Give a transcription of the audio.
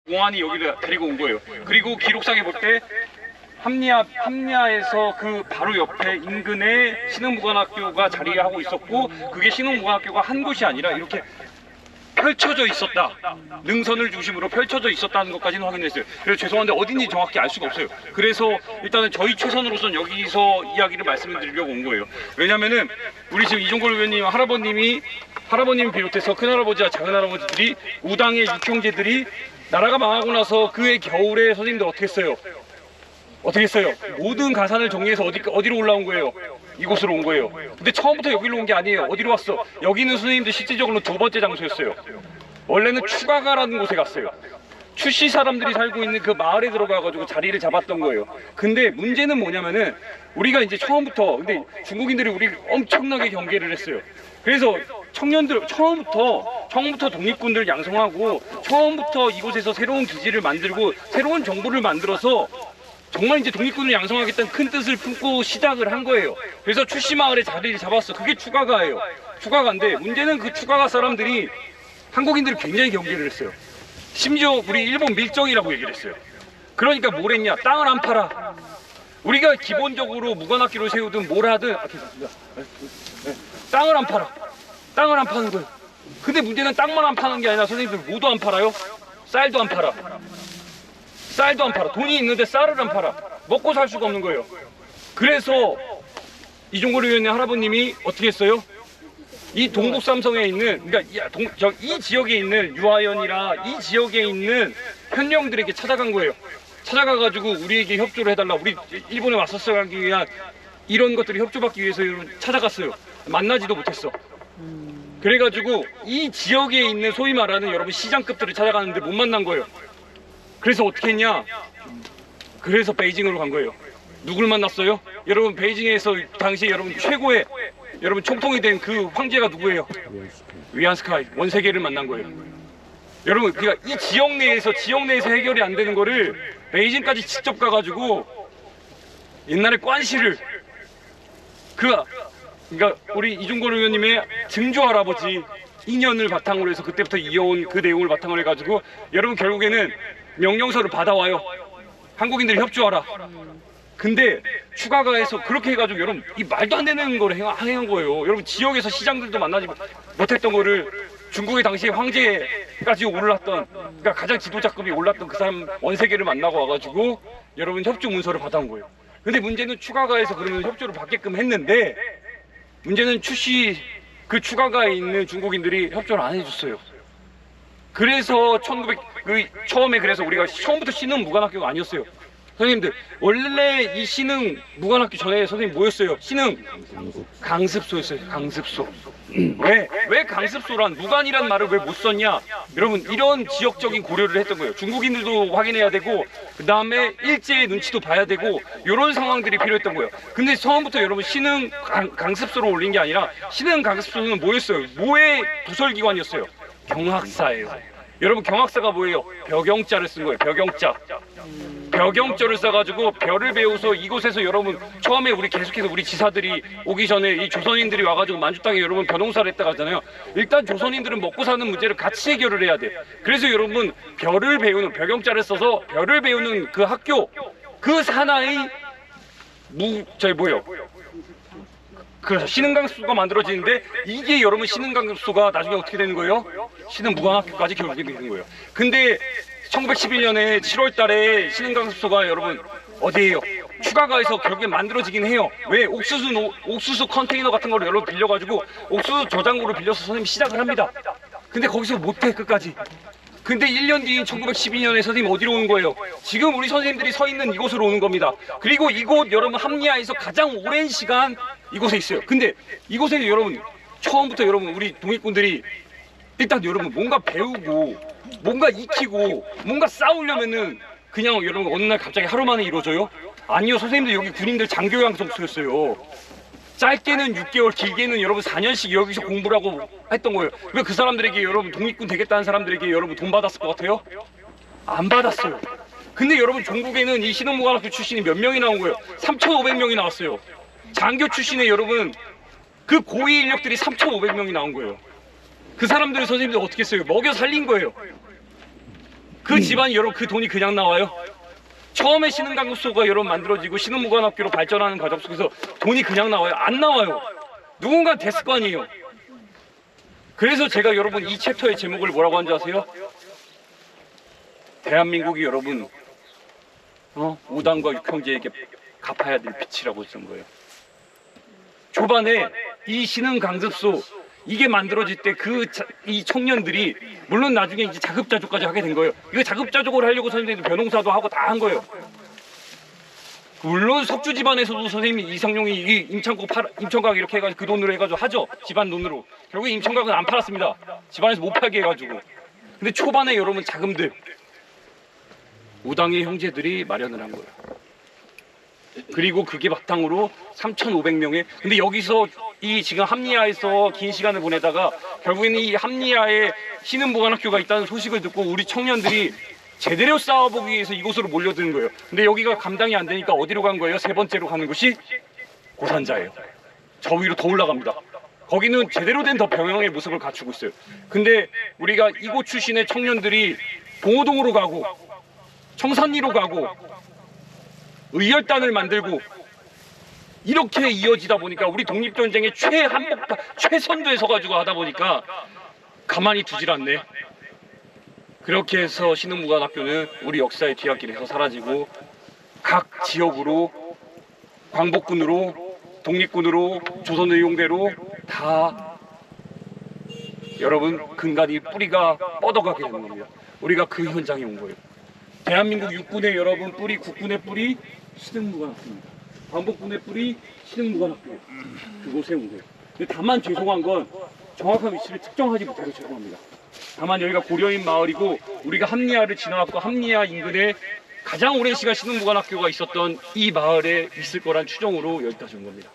공안이 여기를 데리고 온 거예요. 그리고 기록상에 볼 때 함야에서 그 바로 옆에 인근에 신흥무관학교가 자리하고 있었고, 그게 신흥무관학교가 한 곳이 아니라 이렇게 펼쳐져 있었다. 능선을 중심으로 펼쳐져 있었다는 것까지는 확인했어요. 그래서 죄송한데 어딘지 정확히 알 수가 없어요. 그래서 일단은 저희 최선으로서는 여기서 이야기를 말씀을 드리려고 온 거예요. 왜냐면은 우리 지금 이종걸 의원님 할아버님 비롯해서 큰할아버지와 작은할아버지들이 우당의 육형제들이 나라가 망하고 나서 그해 겨울에 선생님들 어떻게 했어요? 어떻게 했어요? 모든 가산을 정리해서 어디로 올라온 거예요? 이곳으로 온 거예요. 근데 처음부터 여기로 온 게 아니에요. 어디로 왔어? 여기는 선생님들 실질적으로 두 번째 장소였어요. 원래는 추가가라는 곳에 갔어요. 추씨 사람들이 살고 있는 그 마을에 들어가가지고 자리를 잡았던 거예요. 근데 문제는 뭐냐면은 우리가 이제 처음부터, 근데 중국인들이 우리 엄청나게 경계를 했어요. 그래서 청년들 처음부터 독립군들 양성하고 처음부터 이곳에서 새로운 기지를 만들고 새로운 정부를 만들어서 정말 이제 독립군을 양성하겠다는 큰 뜻을 품고 시작을 한 거예요. 그래서 추씨 마을에 자리를 잡았어. 그게 추가가예요. 추가가인데 문제는 그 추가가 사람들이 한국인들을 굉장히 경계를 했어요. 심지어 우리 일본 밀정이라고 얘기를 했어요. 그러니까 뭘 했냐? 땅을 안 팔아. 우리가 기본적으로 무관학기로 세우든 뭘 하든 땅을 안 팔아. 땅을 안 파는 거예요. 근데 문제는 땅만 안 파는 게 아니라 선생님들 뭐도 안 팔아요? 쌀도 안 팔아. 쌀도 안 팔아. 돈이 있는데 쌀을 안 팔아. 먹고 살 수가 없는 거예요. 그래서 이종걸 의원의 할아버님이 어떻게 했어요? 이 동북삼성에 있는, 그러니까 이 지역에 있는 유아연이라 이 지역에 있는 현령들에게 찾아간 거예요. 찾아가가지고 우리에게 협조를 해달라. 우리 일본에 왔었어 가기 위한 이런 것들이 협조받기 위해서 찾아갔어요. 만나지도 못했어. 그래가지고 이 지역에 있는 소위 말하는 여러분 시장급들을 찾아가는데 못 만난 거예요. 그래서 어떻게 했냐? 그래서 베이징으로 간 거예요. 누굴 만났어요? 여러분 베이징에서 당시 여러분 최고의 여러분 총통이 된 그 황제가 누구예요? 위안스카이 원세계를 만난 거예요. 여러분 그러니까 이 지역 내에서 해결이 안 되는 거를 베이징까지 직접 가가지고 옛날에 관시를 그러니까 우리 이종걸 의원님의 증조 할아버지 인연을 바탕으로 해서 그때부터 이어온 그 내용을 바탕으로 해가지고 여러분 결국에는 명령서를 받아와요. 한국인들이 협조하라. 근데 추가가에서 그렇게 해가지고 여러분 이 말도 안 되는 거를 행한 거예요. 여러분 지역에서 시장들도 만나지 못했던 거를 중국의 당시에 황제까지 올랐던, 그러니까 가장 지도자급이 올랐던 그 사람 원세계를 만나고 와가지고 여러분 협조 문서를 받아온 거예요. 근데 문제는 추가가에서 그러면 협조를 받게끔 했는데 문제는 그 추가가에 있는 중국인들이 협조를 안 해줬어요. 그래서 처음에 그래서 우리가 처음부터 신흥 무관학교가 아니었어요. 선생님들 원래 이 신흥 무관학교 전에 선생님 뭐였어요? 신흥 강습소였어요. 강습소. 왜 강습소란 무관이란 말을 왜 못 썼냐? 여러분 이런 지역적인 고려를 했던 거예요. 중국인들도 확인해야 되고 그 다음에 일제의 눈치도 봐야 되고 이런 상황들이 필요했던 거예요. 근데 처음부터 여러분 신흥 강습소로 올린 게 아니라 신흥 강습소는 뭐였어요? 뭐의 부설기관이었어요? 경학사예요. 여러분 경학사가 뭐예요? 벼경자를 쓴 거예요. 벼경자. 벼경자를 써가지고 벼를 배워서 이곳에서 여러분 처음에 우리 계속해서 우리 지사들이 오기 전에 이 조선인들이 와가지고 만주 땅에 여러분 벼농사를 했다고 하잖아요. 일단 조선인들은 먹고 사는 문제를 같이 해결을 해야 돼. 그래서 여러분 벼를 배우는 벼경자를 써서 벼를 배우는 그 학교 그 산하의 그래서 신흥강습소가 만들어지는데 이게 여러분 신흥강습소가 나중에 어떻게 되는 거예요? 신흥무관학교까지 결국에 되는 거예요. 근데 1911년에 7월 달에 신흥강습소가 여러분 어디에요? 추가가에서 결국에 만들어지긴 해요. 왜? 옥수수 컨테이너 같은 거를 여러분 빌려가지고 옥수수 저장고를 빌려서 선생님이 시작을 합니다. 근데 거기서 못해 끝까지. 근데 1년 뒤인 1912년에 선생님 어디로 오는 거예요? 지금 우리 선생님들이 서 있는 이곳으로 오는 겁니다. 그리고 이곳 여러분 함야에서 가장 오랜 시간 이곳에 있어요. 근데 이곳에 여러분 처음부터 여러분 우리 독립군들이 일단 여러분 뭔가 배우고 뭔가 익히고 뭔가 싸우려면은 그냥 여러분 어느 날 갑자기 하루 만에 이루어져요? 아니요. 선생님들 여기 군인들 장교양성소였어요. 짧게는 6개월, 길게는 여러분 4년씩 여기서 공부를 하고 했던 거예요. 왜 그 사람들에게 여러분 독립군 되겠다는 사람들에게 여러분 돈 받았을 것 같아요? 안 받았어요. 근데 여러분 종국에는 이 신흥무관학교 출신이 몇 명이 나온 거예요? 3,500명이 나왔어요. 장교 출신의 여러분 그 고위 인력들이 3,500명이 나온 거예요. 그 사람들을 선생님들 어떻게 했어요? 먹여 살린 거예요. 그 집안이 여러분 그 돈이 그냥 나와요? 처음에 신흥강급소가 여러분 만들어지고 신흥무관학교로 발전하는 과정 속에서 돈이 그냥 나와요? 안 나와요. 누군가 됐을 거 아니에요. 그래서 제가 여러분 이 챕터의 제목을 뭐라고 한지 아세요? 대한민국이 여러분 우당과 육형제에게 갚아야 될 빚이라고 쓴 거예요. 초반에 이 신흥강습소 이게 만들어질 때 이 청년들이 물론 나중에 이제 자급자족까지 하게 된 거예요. 이거 자급자족을 하려고 선생님들 변호사도 하고 다 한 거예요. 물론 석주 집안에서도 선생님이 이상용이 이 임청각 이렇게 해가지고 그 돈으로 해가지고 하죠. 집안 돈으로. 결국 임청각은 안 팔았습니다. 집안에서 못 팔게 해가지고. 근데 초반에 여러분 자금들 우당의 형제들이 마련을 한 거예요. 그리고 그게 바탕으로 3,500명의 근데 여기서 이 지금 합리화에서 긴 시간을 보내다가 결국에는 이 합리화에 신흥무관학교가 있다는 소식을 듣고 우리 청년들이 제대로 싸워보기 위해서 이곳으로 몰려드는 거예요. 근데 여기가 감당이 안 되니까 어디로 간 거예요? 세 번째로 가는 곳이 고산자예요. 저 위로 더 올라갑니다. 거기는 제대로 된 더 병영의 모습을 갖추고 있어요. 근데 우리가 이곳 출신의 청년들이 봉오동으로 가고 청산리로 가고 의열단을 만들고 이렇게 이어지다 보니까 우리 독립전쟁의 최선두에 서가지고 하다 보니까 가만히 두질 않네. 그렇게 해서 신흥무관학교는 우리 역사의 뒤안길에서 사라지고 각 지역으로 광복군으로 독립군으로 조선의용대로 다 여러분 근간이 뿌리가 뻗어가게 되는 겁니다. 우리가 그 현장에 온 거예요. 대한민국 육군의 여러분 뿌리, 국군의 뿌리 신흥무관학교입니다. 광복군의 뿌리 신흥무관학교 그곳에 온 거예요. 근데 다만 죄송한 건 정확한 위치를 특정하지 못해서 죄송합니다. 다만 여기가 고려인 마을이고 우리가 합리화를 지나왔고 합리화 인근에 가장 오랜 시간 신흥무관학교가 있었던 이 마을에 있을 거란 추정으로 여기까지 온 겁니다.